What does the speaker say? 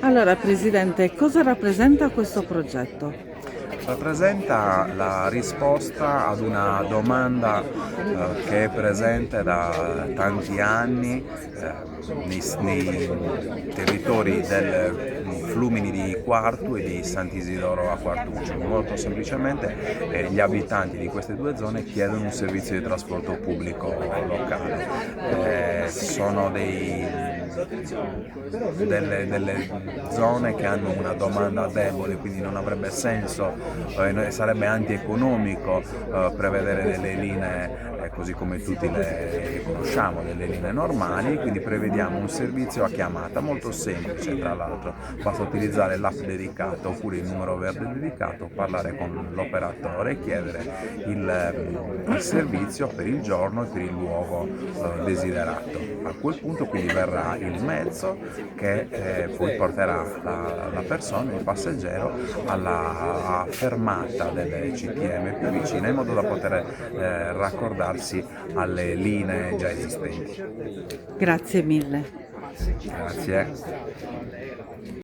Allora, Presidente, cosa rappresenta questo progetto? Rappresenta la risposta ad una domanda che è presente da tanti anni nei territori del Flumini di Quartu e di Sant'Isidoro a Quartuccio. Molto semplicemente gli abitanti di queste due zone chiedono un servizio di trasporto pubblico locale. Sono delle zone che hanno una domanda debole, quindi non avrebbe senso, sarebbe antieconomico prevedere delle linee così come tutti le conosciamo, delle linee normali, quindi prevediamo un servizio a chiamata molto semplice, tra l'altro basta utilizzare l'app dedicata oppure il numero verde dedicato, parlare con l'operatore e chiedere il servizio per il giorno e per il luogo desiderato. A quel punto quindi verrà il mezzo che poi porterà la persona, il passeggero, alla fermata delle CTM più vicina in modo da poter raccordarsi alle linee già esistenti. Grazie mille. Grazie.